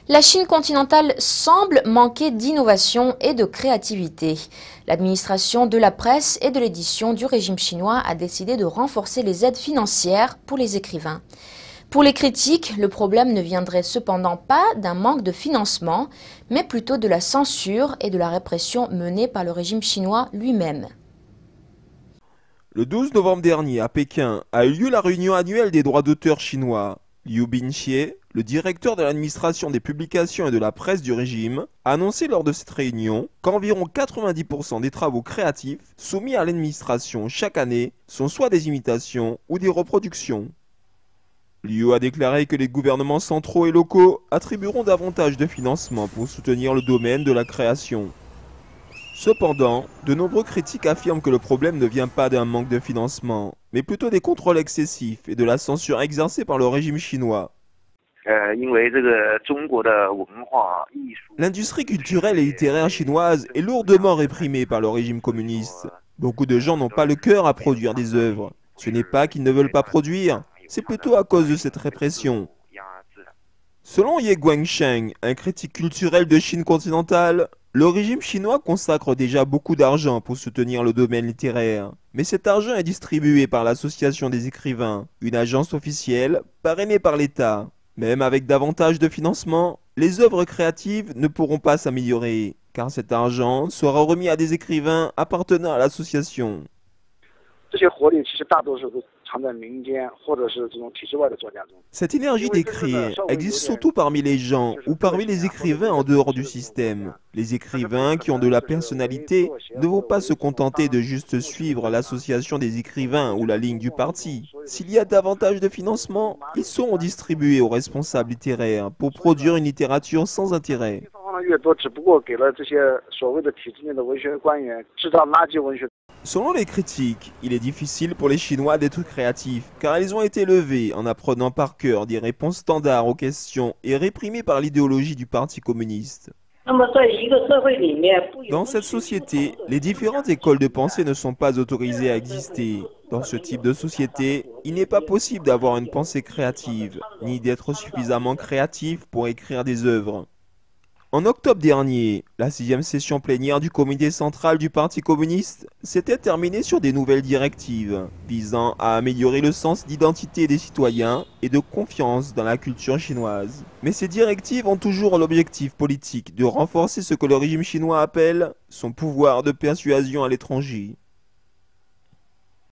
La Chine continentale semble manquer d'innovation et de créativité. L'administration de la presse et de l'édition du régime chinois a décidé de renforcer les aides financières pour les écrivains. Pour les critiques, le problème ne viendrait cependant pas d'un manque de financement, mais plutôt de la censure et de la répression menée par le régime chinois lui-même. Le 12 novembre dernier, à Pékin, a eu lieu la réunion annuelle des droits d'auteur chinois. Liu Binxie, le directeur de l'administration des publications et de la presse du régime, a annoncé lors de cette réunion qu'environ 90% des travaux créatifs soumis à l'administration chaque année sont soit des imitations ou des reproductions. Liu a déclaré que les gouvernements centraux et locaux attribueront davantage de financement pour soutenir le domaine de la création. Cependant, de nombreux critiques affirment que le problème ne vient pas d'un manque de financement, mais plutôt des contrôles excessifs et de la censure exercée par le régime chinois. L'industrie culturelle et littéraire chinoise est lourdement réprimée par le régime communiste. Beaucoup de gens n'ont pas le cœur à produire des œuvres. Ce n'est pas qu'ils ne veulent pas produire, c'est plutôt à cause de cette répression. Selon Ye Guangsheng, un critique culturel de Chine continentale, le régime chinois consacre déjà beaucoup d'argent pour soutenir le domaine littéraire. Mais cet argent est distribué par l'Association des écrivains, une agence officielle parrainée par l'État. Même avec davantage de financement, les œuvres créatives ne pourront pas s'améliorer, car cet argent sera remis à des écrivains appartenant à l'association. Cette énergie d'écrire existe surtout parmi les gens ou parmi les écrivains en dehors du système. Les écrivains qui ont de la personnalité ne vont pas se contenter de juste suivre l'association des écrivains ou la ligne du parti. S'il y a davantage de financement, ils seront distribués aux responsables littéraires pour produire une littérature sans intérêt. Selon les critiques, il est difficile pour les Chinois d'être créatifs, car ils ont été élevés en apprenant par cœur des réponses standards aux questions et réprimés par l'idéologie du Parti communiste. Dans cette société, les différentes écoles de pensée ne sont pas autorisées à exister. Dans ce type de société, il n'est pas possible d'avoir une pensée créative, ni d'être suffisamment créatif pour écrire des œuvres. En octobre dernier, la 6e session plénière du comité central du Parti communiste s'était terminée sur des nouvelles directives visant à améliorer le sens d'identité des citoyens et de confiance dans la culture chinoise. Mais ces directives ont toujours l'objectif politique de renforcer ce que le régime chinois appelle son pouvoir de persuasion à l'étranger.